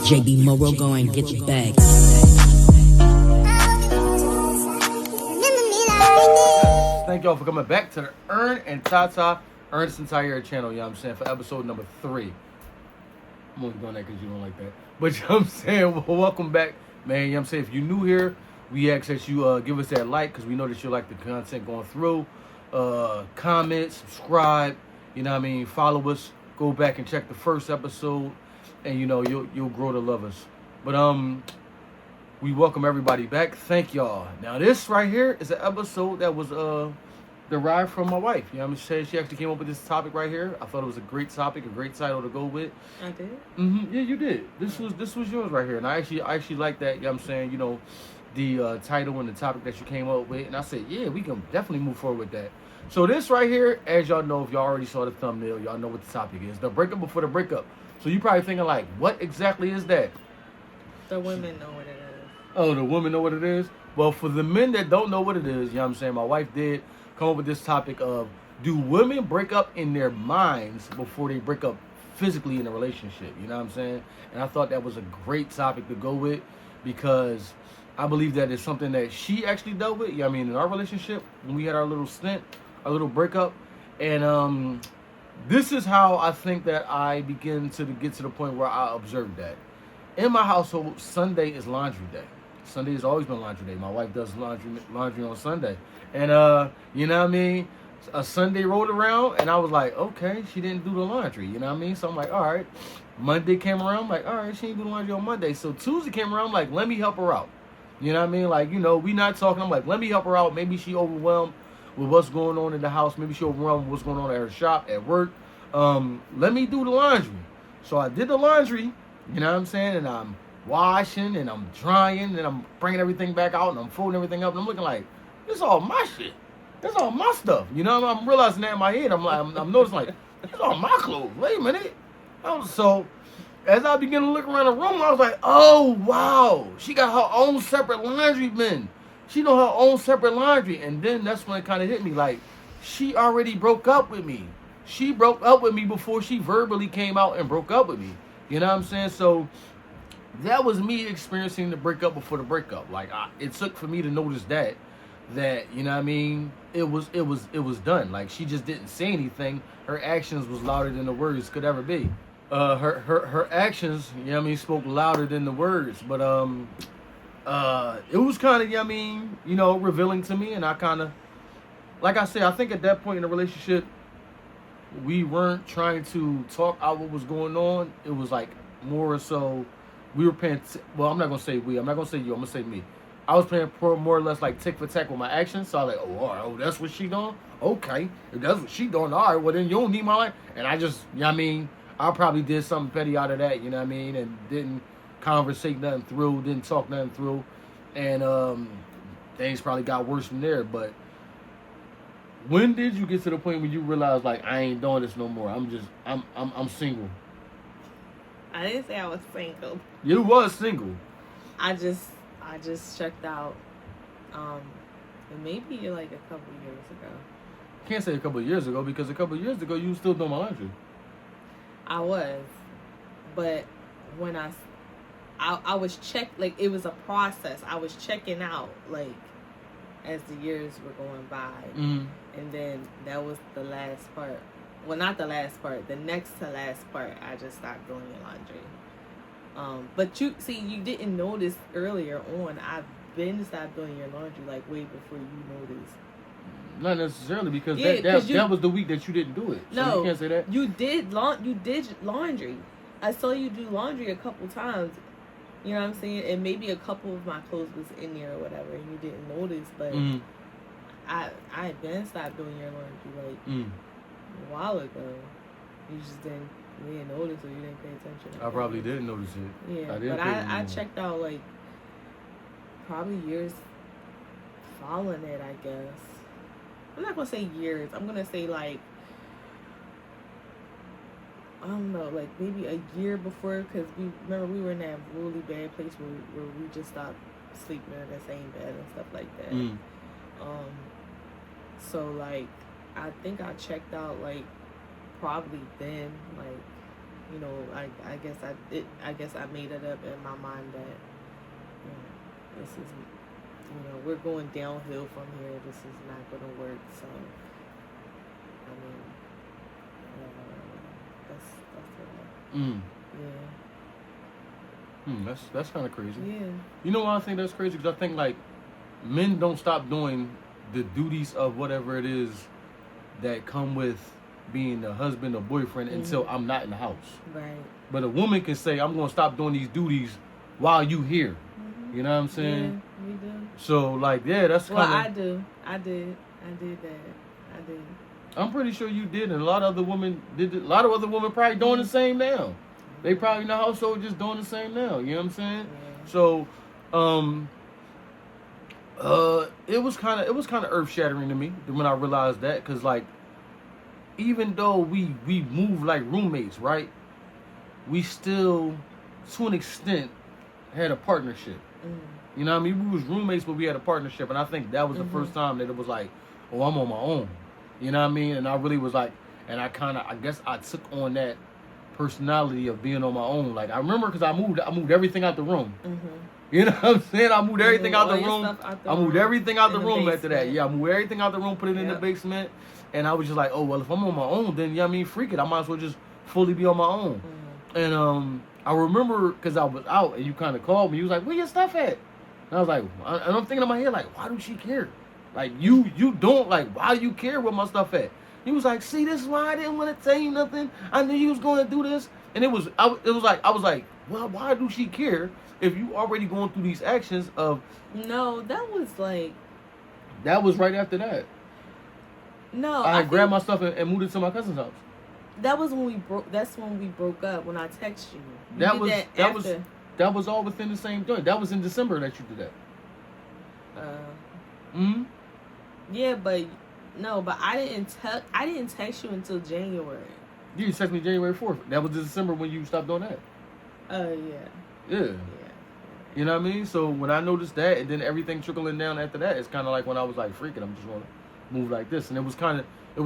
JB Morrow going, get your bag. Thank y'all for coming back to the Ernest and Tyre channel, you know what I'm saying, for episode number 3. I'm only doing that because you don't like that. But you know what I'm saying, well, welcome back, man. You know what I'm saying, if you're new here, we ask that you give us that like because we know that you like the content going through. Comment, subscribe, you know what I mean, follow us, go back and check the first episode, and you know, you'll grow to love us. But we welcome everybody back. Thank y'all. Now this right here is an episode that was derived from my wife. You know what I'm saying? She actually came up with this topic right here. I thought it was a great topic, a great title to go with. I did? Yeah, you did. This was yours right here. And I actually like that, you know what I'm saying, you know, the title and the topic that you came up with. And I said, yeah, we can definitely move forward with that. So this right here, as y'all know, if y'all already saw the thumbnail, y'all know what the topic is. The breakup before the breakup. So you probably thinking like, what exactly is that? The women know what it is. Oh, the women know what it is? Well, for the men that don't know what it is, you know what I'm saying, my wife did come up with this topic of, do women break up in their minds before they break up physically in a relationship? You know what I'm saying? And I thought that was a great topic to go with because I believe that it's something that she actually dealt with. You know what I mean, in our relationship, when we had our little stint, our little breakup. And this is how I think that I begin to get to the point where I observe that. In my household, Sunday is laundry day. Sunday has always been laundry day. My wife does laundry on Sunday. And, you know what I mean? A Sunday rolled around, and I was like, okay, she didn't do the laundry. You know what I mean? So I'm like, all right. Monday came around, I'm like, all right, she didn't do the laundry on Monday. So Tuesday came around, I'm like, let me help her out. You know what I mean? Like, you know, we not talking. I'm like, let me help her out. Maybe she overwhelmed with what's going on in the house. Maybe she overwhelmed with what's going on at her shop, at work. Let me do the laundry. So I did the laundry, you know what I'm saying? And I'm washing and I'm drying and I'm bringing everything back out and I'm folding everything up and I'm looking like, this is all my shit. This is all my stuff. You know, I'm realizing that in my head. I'm noticing like, this is all my clothes. Wait a minute. So as I began to look around the room, I was like, oh, wow. She got her own separate laundry bin. She know her own separate laundry. And then that's when it kind of hit me like, she already broke up with me. She broke up with me before she verbally came out and broke up with me. You know what I'm saying? So that was me experiencing the breakup before the breakup. Like, it took for me to notice that, you know what I mean, it was done. Like, she just didn't say anything. Her actions was louder than the words could ever be. Her actions, you know what I mean, spoke louder than the words. But it was kind of, you know what I mean, you know, revealing to me. And I kind of, like I said, I think at that point in the relationship, we weren't trying to talk out what was going on. It was like more so we were paying, well, I'm not going to say we. I'm not going to say you. I'm going to say me. I was playing more or less like tick for tack with my actions. So I was like, oh, all right, oh, that's what she doing? Okay. If that's what she doing, all right, well, then you don't need my life. And I just, you know what I mean, I probably did something petty out of that, you know what I mean, and didn't conversate nothing through, didn't talk nothing through. And things probably got worse from there. But when did you get to the point where you realized, like, I ain't doing this no more? I'm single. I didn't say I was single. You was single. I just checked out, maybe like a couple years ago. Can't say a couple of years ago because a couple of years ago you was still doing my laundry. I was, but when I was like, it was a process. I was checking out, like, as the years were going by. Mm-hmm. And then that was the last part. Well, not the last part. The next to last part, I just stopped doing your laundry. But you didn't notice earlier on. I've been stopped doing your laundry like way before you noticed. Not necessarily because Yeah, that was the week that you didn't do it. So no, you can't say that. You did laundry. I saw you do laundry a couple times. You know what I'm saying? And maybe a couple of my clothes was in there or whatever, and you didn't notice. But I had been stopped doing your laundry like a while ago. You just didn't notice or you didn't pay attention. I probably didn't notice it. Yeah, I checked out like probably years following it, I guess. I'm not gonna say years. I'm gonna say like, I don't know, like maybe a year before, because we were in that really bad place where we just stopped sleeping in the same bed and stuff like that. So like, I think I checked out like probably then, like you know, I guess I made it up in my mind that, you know, this is, you know, we're going downhill from here. This is not going to work. So, I mean, that's it. Mm. Yeah. That's kind of crazy. Yeah. You know why I think that's crazy? Because I think, like, men don't stop doing the duties of whatever it is that come with being a husband or boyfriend until I'm not in the house. Right. But a woman can say, I'm going to stop doing these duties while you here. You know what I'm saying? Yeah, we do. So, like, yeah, that's kind of... Well, I do. I did that. I did. I'm pretty sure you did, and a lot of other women did. A lot of other women probably doing the same now. They probably in the household just doing the same now. You know what I'm saying? Yeah. So, it was kind of earth shattering to me when I realized that, because, like, even though we move like roommates, right? We still, to an extent, had a partnership. You know what I mean? We was roommates, but we had a partnership, and I think that was the first time that it was like, oh, I'm on my own. You know what I mean? And I really was like, and I guess I took on that personality of being on my own. Like, I remember, because I moved everything out the room. You know what I'm saying? I moved everything out the room. I moved everything out the room after that. Yeah, I moved everything out the room, put it in the basement. And I was just like, oh, well, if I'm on my own, then, you know what I mean, freak it. I might as well just fully be on my own. And I remember, because I was out, and you kind of called me. You was like, where your stuff at? And I was like, and I'm thinking in my head, like, why do she care? Like, you don't, like, why do you care where my stuff at? He was like, see, this is why I didn't want to tell you nothing. I knew you was going to do this. And I was like, well, why do she care if you already going through these actions of... No, that was like... That was right after that. No, I grabbed my stuff and moved it to my cousin's house. That was when we broke. That's when we broke up. When I texted you. That was all within the same joint. That was in December that you did that. Yeah, but I didn't text you until January. You texted me January 4th. That was December when you stopped doing that. Yeah. You know what I mean? So when I noticed that, and then everything trickling down after that, it's kind of like when I was like, freaking, I'm just gonna move like this. And it was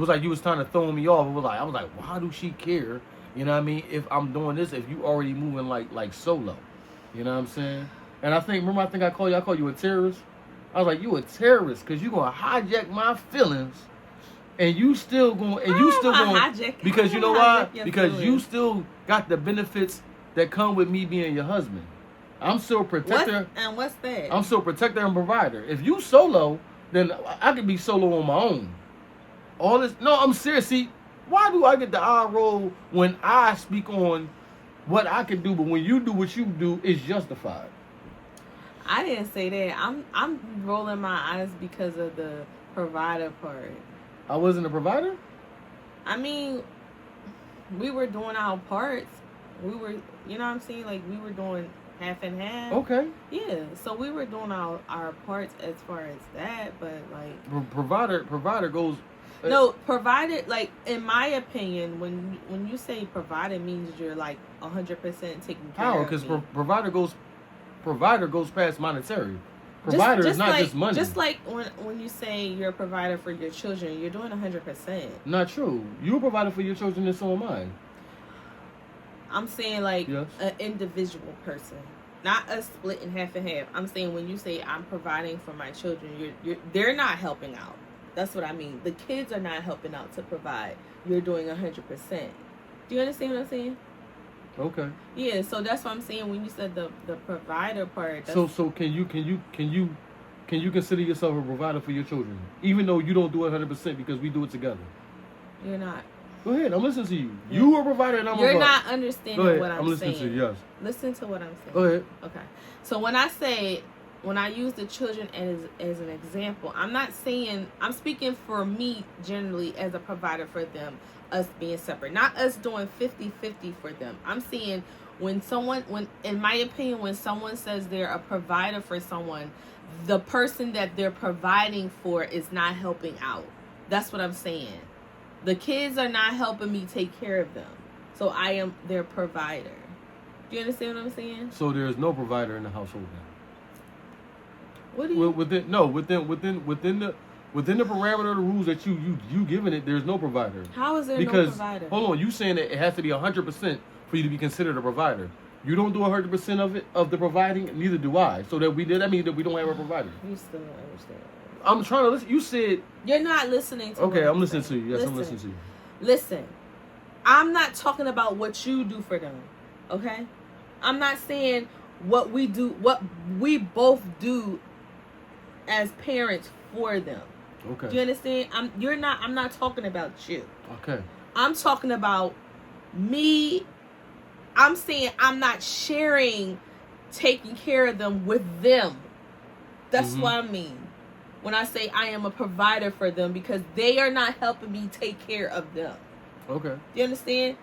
like you was kind of throwing me off. I was like, why do she care? You know what I mean? If I'm doing this, if you already moving like solo, you know what I'm saying? And I think I called you a terrorist. I was like, you a terrorist because you gonna hijack my feelings, and you still going because you know why? Because you still got the benefits that come with me being your husband. I'm still a protector. And what's that? I'm still a protector and provider. If you solo, then I could be solo on my own. All this, no, I'm serious. See, why do I get the eye roll when I speak on what I can do, but when you do what you do, it's justified? I didn't say that. I'm rolling my eyes because of the provider part. I wasn't a provider? I mean, we were doing our parts. We were, you know what I'm saying? Like, we were doing half and half. Okay. Yeah, so we were doing our parts as far as that, but like... Provider goes... No, provider, like, in my opinion, when you say provider, means you're like 100% taking care of because me. provider goes past monetary. Provider is not just money. Just like when you say you're a provider for your children, you're doing 100%. Not true. You're a provider for your children, and so am I. I'm saying like an individual person, not us splitting half and half. I'm saying when you say I'm providing for my children, they're not helping out. That's what I mean. The kids are not helping out to provide. You're doing 100%. Do you understand what I'm saying? Okay. Yeah, so that's what I'm saying when you said the provider part. So can you consider yourself a provider for your children, even though you don't do it 100% because we do it together? You're not. Go ahead. I'm listening to you. You are a provider and I'm a provider. You're not understanding what I'm saying. I'm listening to you. Yes. Listen to what I'm saying. Go ahead. Okay. So when I use the children as an example, I'm not saying, I'm speaking for me generally as a provider for them, us being separate, not us doing 50-50 for them. I'm saying in my opinion, when someone says they're a provider for someone, the person that they're providing for is not helping out. That's what I'm saying. The kids are not helping me take care of them. So I am their provider. Do you understand what I'm saying? So there's no provider in the household now. What do you... within the parameter of the rules that you giving it, there's no provider. How is there no provider? Hold on, you saying that it has to be 100% for you to be considered a provider. You don't do 100% of the providing, neither do I. So that means that we don't have a provider. You still don't understand. I'm trying to listen. You said you're not listening to. Okay, I'm listening to you. Yes, I'm listening to you. Listen, I'm not talking about what you do for them. Okay, I'm not saying what we do, what we both do as parents for them. Okay. Do you understand? I'm not talking about you. Okay. I'm talking about me. I'm saying I'm not sharing taking care of them with them. That's what I mean when I say I am a provider for them, because they are not helping me take care of them. Okay. You understand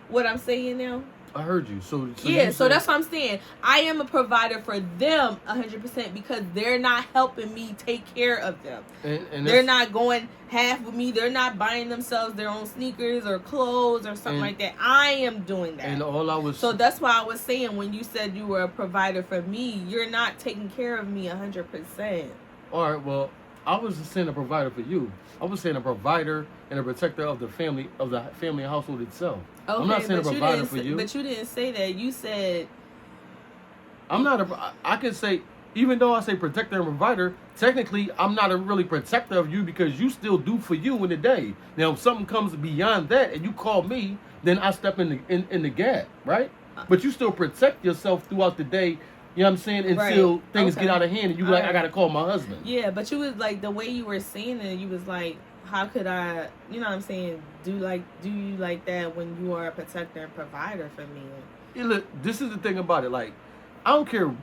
what I'm saying now? I heard you. So that's what I'm saying. I am a provider for them 100% because they're not helping me take care of them. And they're not going half with me. They're not buying themselves their own sneakers or clothes or something like that. I am doing that. And all I was... So that's why I was saying when you said you were a provider for me, you're not taking care of me 100%. All right, well, I was saying a provider for you. I was saying a provider and a protector of the family and household itself. Okay, I'm not saying a provider for you. But you didn't say that. You said... I can say, even though I say protector and provider, technically I'm not a really protector of you because you still do for you in the day. Now, if something comes beyond that and you call me, then I step in the gap, right? But you still protect yourself throughout the day. You know what I'm saying? Until things get out of hand and you I got to call my husband. Yeah, but you was like, the way you were saying it, you was like, how could I, you know what I'm saying, do you like that when you are a protector and provider for me? Yeah, look, this is the thing about it. Like, I don't care.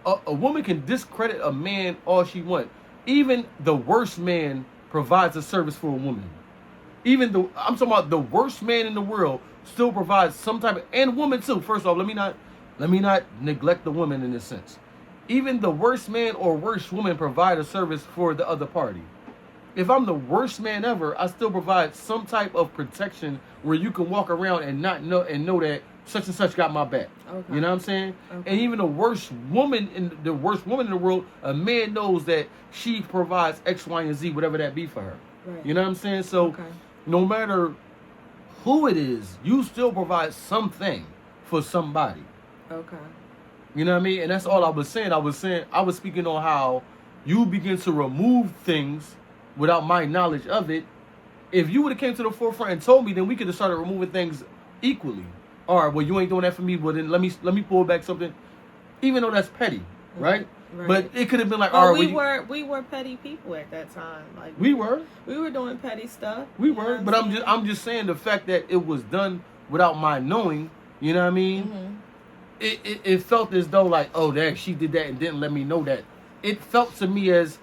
A woman can discredit a man all she wants. Even the worst man provides a service for a woman. I'm talking about the worst man in the world still provides some type of, and woman too. First off, let me not neglect the woman in this sense. Even the worst man or worst woman provide a service for the other party. If I'm the worst man ever, I still provide some type of protection where you can walk around and know that such and such got my back. Okay. You know what I'm saying? Okay. And even the worst woman in the world, a man knows that she provides X, Y, and Z, whatever that be for her. Right. You know what I'm saying? So no matter who it is, you still provide something for somebody. Okay. You know what I mean? And that's all I was saying. I was speaking on how you begin to remove things without my knowledge of it. If you would have came to the forefront and told me, then we could have started removing things equally. All right, well, you ain't doing that for me. Well, then let me pull back something, even though that's petty, right? Right. But it could have been like, all right, we were petty people at that time. Like we were doing petty stuff. We were, but I'm just saying the fact that it was done without my knowing. You know what I mean? Mm-hmm. It felt as though like, oh, that she did that and didn't let me know that. It felt to me as,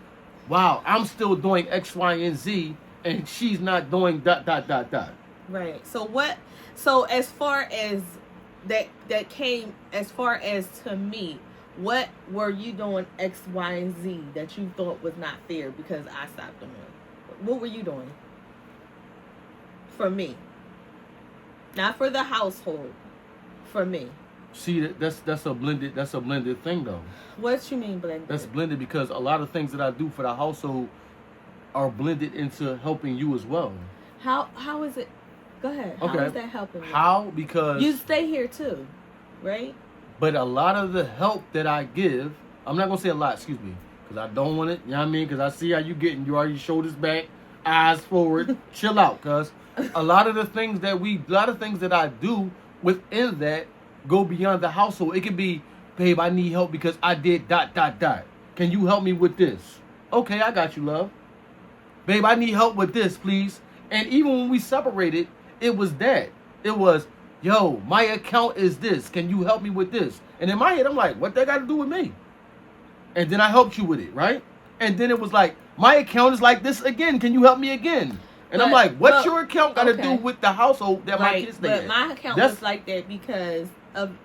wow, I'm still doing X, Y, and Z, and she's not doing ... Right. So as far as that came, as far as to me, what were you doing X, Y, and Z that you thought was not fair because I stopped doing? What were you doing? For me. Not for the household. For me. See, that's a blended thing though. What you mean blended? That's blended because a lot of things that I do for the household are blended into helping you as well. How is it? Go ahead. Okay. How is that helping me? How? Because you stay here too, right? But a lot of the help that I give, I'm not gonna say a lot, excuse me, because I don't want it. You know what I mean? Because I see how you getting. You are your shoulders back, eyes forward. Chill out, cuz a lot of the things that I do within that go beyond the household. It could be, babe, I need help because I did ... Can you help me with this? Okay, I got you, love. Babe, I need help with this, please. And even when we separated, it was that. It was, yo, my account is this. Can you help me with this? And in my head, I'm like, what that got to do with me? And then I helped you with it, right? And then it was like, my account is like this again. Can you help me again? And I'm like, what's your account got to do with the household that my kids stay in? But my account was like that because of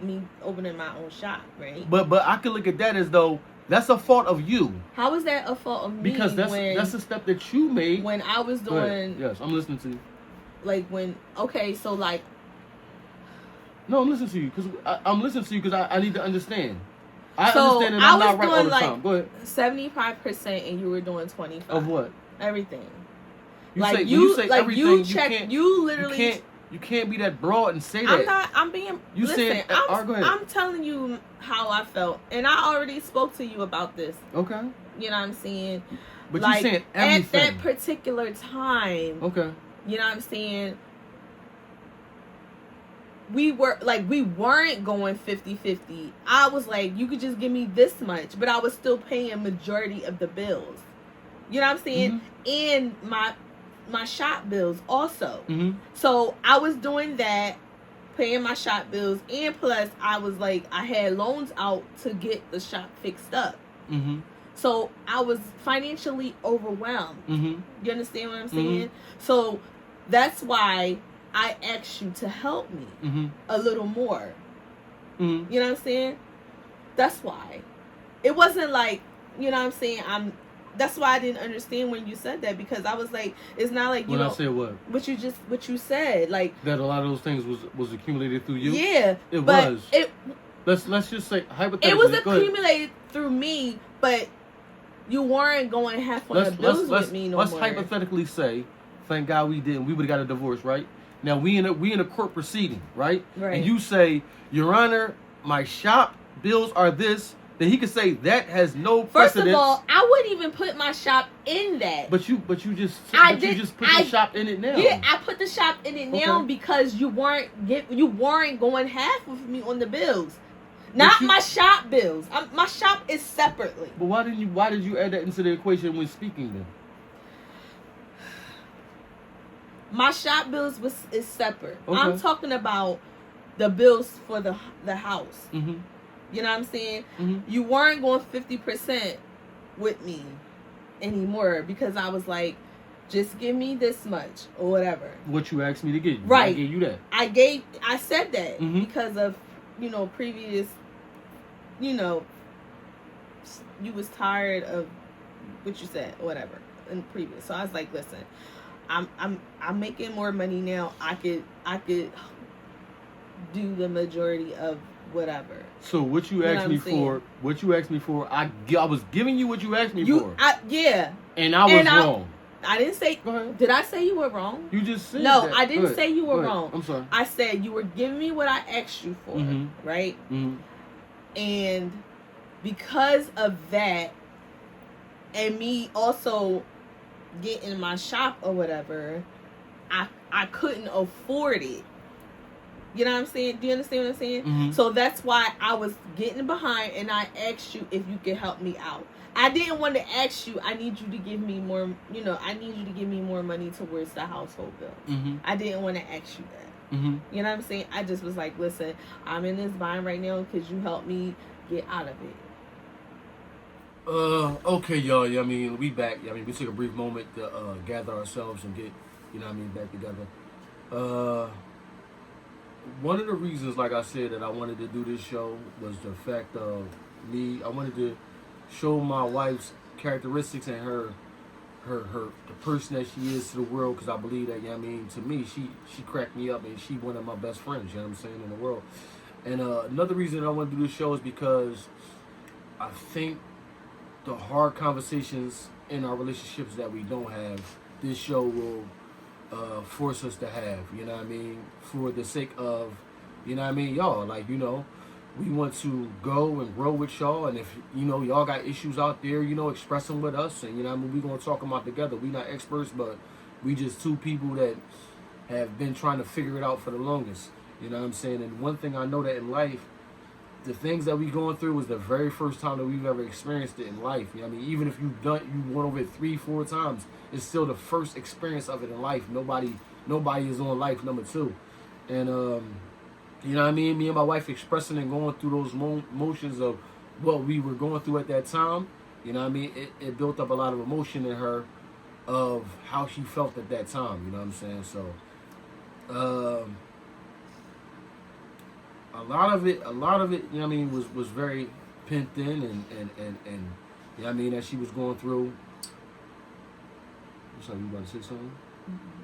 me opening my own shop, right? But I can look at that as though that's a fault of you. How is that a fault of me? Because that's a step that you made. When I was doing... Yes, I'm listening to you. Like when... Okay, so like... No, I'm listening to you because I need to understand. I understand that I'm not right all the time. Go ahead. 75% and you were doing 25%. Of what? Everything. You say everything, you literally... You can't be that broad and say that. I'm not. I'm being. You listen, saying? Go ahead. I'm telling you how I felt, and I already spoke to you about this. Okay. You know what I'm saying? But like, you saying everything at that particular time. Okay. You know what I'm saying? We weren't going 50-50. I was like, you could just give me this much, but I was still paying majority of the bills. You know what I'm saying? And my shop bills also. So I was doing that, paying my shop bills, and plus I was like, I had loans out to get the shop fixed up. So I was financially overwhelmed. You understand what I'm saying? So that's why I asked you to help me a little more. You know what I'm saying? That's why. It wasn't like, you know what I'm saying, that's why I didn't understand when you said that, because I was like, it's not like, you know. When I said what? What you said, like. That a lot of those things was accumulated through you? Yeah. It but was. Let's just say, hypothetically. It was accumulated through me, but you weren't going half on the bills with me no more. Let's hypothetically say, thank God we didn't, we would have got a divorce, right? Now we in a court proceeding, right? Right. And you say, Your Honor, my shop bills are this. Then he could say that has no precedence. First of all, I wouldn't even put my shop in that. But you just put the shop in it now. Yeah, I put the shop in it now because you weren't going half with me on the bills. Not my shop bills. My shop is separately. But why did you add that into the equation when speaking then? My shop bills is separate. Okay. I'm talking about the bills for the house. You know what I'm saying? You weren't going 50% with me anymore because I was like, just give me this much or whatever. What you asked me to give you. Right. I gave you that. I said that because of, previous, you was tired of what you said or whatever in previous. So I was like, listen, I'm making more money now. I could do the majority of whatever. So what you asked me for, I was giving you what you asked me for. Yeah. And I was wrong. I didn't say. Go ahead. Did I say you were wrong? You just said no. that. I didn't say you were wrong. I'm sorry. I said you were giving me what I asked you for, right? And because of that, and me also getting my shop or whatever, I couldn't afford it. You know what I'm saying? Do you understand what I'm saying? So that's why I was getting behind, and I asked you if you could help me out. I didn't want to ask you, I need you to give me more, I need you to give me more money towards the household bills. I didn't want to ask you that. You know what I'm saying? I just was like, listen, I'm in this bind right now. Could you help me get out of it? Okay, y'all. Yeah, I mean, we back. I mean, we took a brief moment to gather ourselves and get, back together. One of the reasons, like I said, that I wanted to do this show was the fact of I wanted to show my wife's characteristics and her the person that she is to the world, because I believe that, to me, she cracked me up, and she one of my best friends, you know what I'm saying, in the world. And another reason that I want to do this show is because I think the hard conversations in our relationships that we don't have, this show will force us to have, for the sake of, y'all, like, we want to go and grow with y'all, and if, y'all got issues out there, express them with us, and, we're going to talk them out together. We not experts, but we just two people that have been trying to figure it out for the longest, you know what I'm saying? And one thing I know that in life, the things that we going through was the very first time that we've ever experienced it in life. Even if you went over it 3-4 times, it's still the first experience of it in life. Nobody is on life number 2. And me and my wife expressing and going through those motions of what we were going through at that time. It built up a lot of emotion in her of how she felt at that time. You know what I'm saying? So a lot of it, was very pent in and that she was going through. So you about to say something?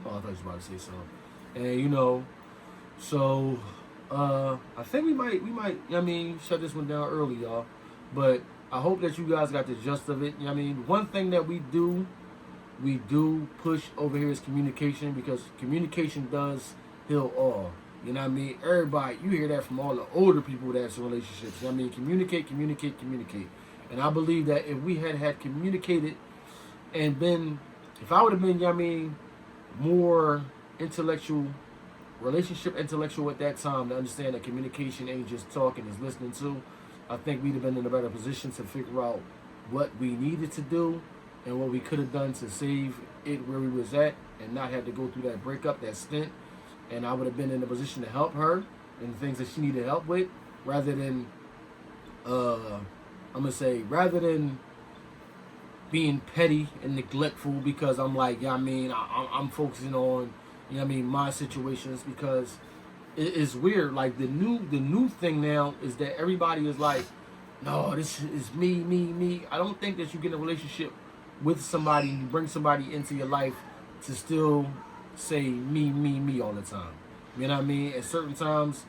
Oh, I thought you was about to say something. And so I think we might shut this one down early, y'all. But I hope that you guys got the gist of it. One thing that we do push over here is communication, because communication does heal all. You know what I mean? Everybody, you hear that from all the older people that's in relationships. You know what I mean? Communicate. And I believe that if we had communicated and been, if I would have been, you know what I mean, more relationship intellectual at that time to understand that communication ain't just talking, it's listening to, I think we'd have been in a better position to figure out what we needed to do and what we could have done to save it where we was at and not have to go through that breakup, that stint. And I would have been in a position to help her in the things that she needed help with, rather than, rather than being petty and neglectful because I'm like, yeah, I mean, I'm focusing on, you know what I mean, my situations, because it's weird. Like the new thing now is that everybody is like, no, this is me. I don't think that you get in a relationship with somebody, you bring somebody into your life to still say me all the time. You know what I mean? At certain times,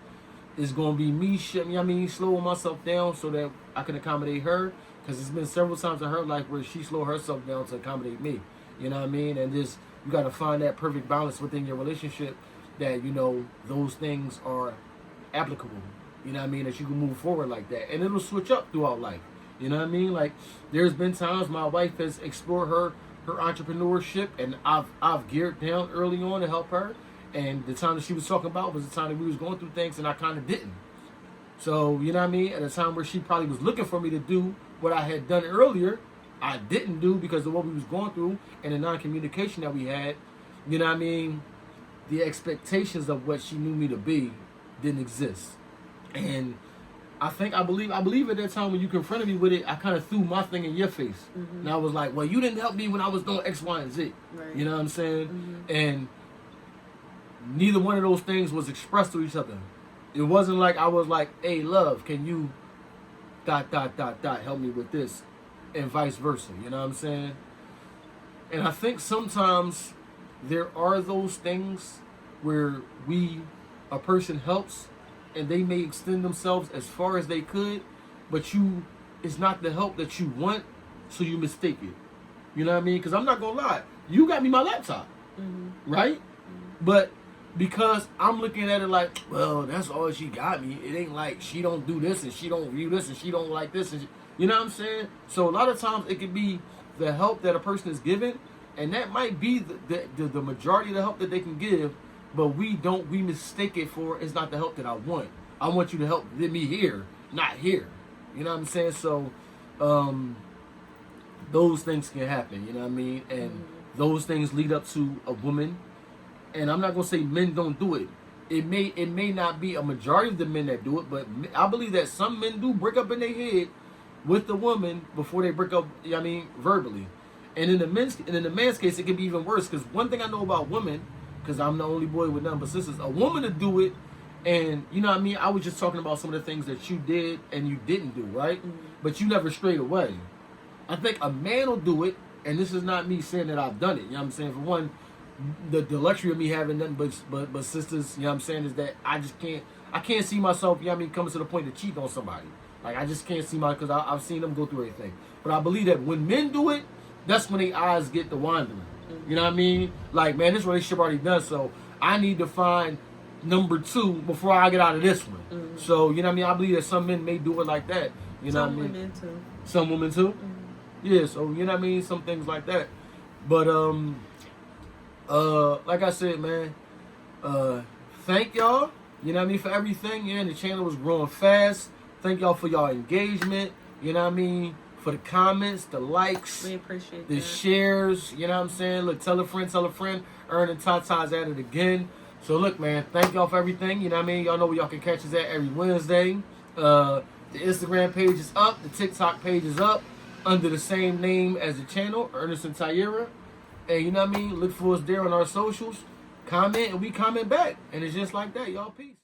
it's gonna be me, you know what I mean, slowing myself down so that I can accommodate her. Because it's been several times in her life where she slowed herself down to accommodate me. You know what I mean? And just, you got to find that perfect balance within your relationship that, you know, those things are applicable. You know what I mean? That you can move forward like that. And it'll switch up throughout life. You know what I mean? Like, there's been times my wife has explored her entrepreneurship, and I've geared down early on to help her. And the time that she was talking about was the time that we was going through things, and I kind of didn't. So, you know what I mean? At a time where she probably was looking for me to do what I had done earlier, I didn't do because of what we was going through and the non-communication that we had. You know what I mean? The expectations of what she knew me to be didn't exist. And I believe at that time when you confronted me with it, I kind of threw my thing in your face. Mm-hmm. And I was like, well, you didn't help me when I was doing X, Y, and Z. Right. You know what I'm saying? Mm-hmm. And neither one of those things was expressed to each other. It wasn't like I was like, hey, love, can you ... help me with this, and vice versa. You know what I'm saying? And I think sometimes there are those things where a person helps and they may extend themselves as far as they could, but it's not the help that you want, so you mistake it. You know what I mean? Because I'm not gonna lie, you got me my laptop, right? Mm-hmm. But because I'm looking at it like, well, that's all she got me. It ain't like she don't do this and she don't view this and she don't like this. And you know what I'm saying? So a lot of times it could be the help that a person is given, and that might be the majority of the help that they can give, but we mistake it for, it's not the help that I want. I want you to help me here, not here. You know what I'm saying? So those things can happen, you know what I mean? And those things lead up to a woman. And I'm not gonna say men don't do it. It may not be a majority of the men that do it, but I believe that some men do break up in their head with the woman before they break up. I mean, verbally. And in the man's case, it can be even worse. Because one thing I know about women, because I'm the only boy with none but sisters, a woman to do it, and you know what I mean. I was just talking about some of the things that you did and you didn't do, right? Mm-hmm. But you never strayed away. I think a man will do it, and this is not me saying that I've done it. You know what I'm saying? For one, the luxury of me having nothing but sisters, you know what I'm saying, is that I can't see myself, you know what I mean, coming to the point to cheat on somebody. Like, I just can't see because I've seen them go through everything. But I believe that when men do it, that's when their eyes get to wandering. You know what I mean? Like, man, this relationship already done, so I need to find number 2 before I get out of this one. Mm-hmm. So, you know what I mean? I believe that some men may do it like that. You know what I mean? Some women too. Some women too? Mm-hmm. Yeah, so, you know what I mean? Some things like that. But, like I said, man, thank y'all, you know what I mean, for everything. Yeah, the channel was growing fast. Thank y'all for y'all engagement, you know what I mean, for the comments, the likes, we appreciate the shares, you know what I'm saying. Look, tell a friend. Ern and Tata's at it again. So look, man, thank y'all for everything, you know what I mean. Y'all know where y'all can catch us at every Wednesday. The Instagram page is up, the TikTok page is up under the same name as the channel, Ernest and Tyra. And you know what I mean? Look for us there on our socials. Comment, and we comment back. And it's just like that, y'all. Peace.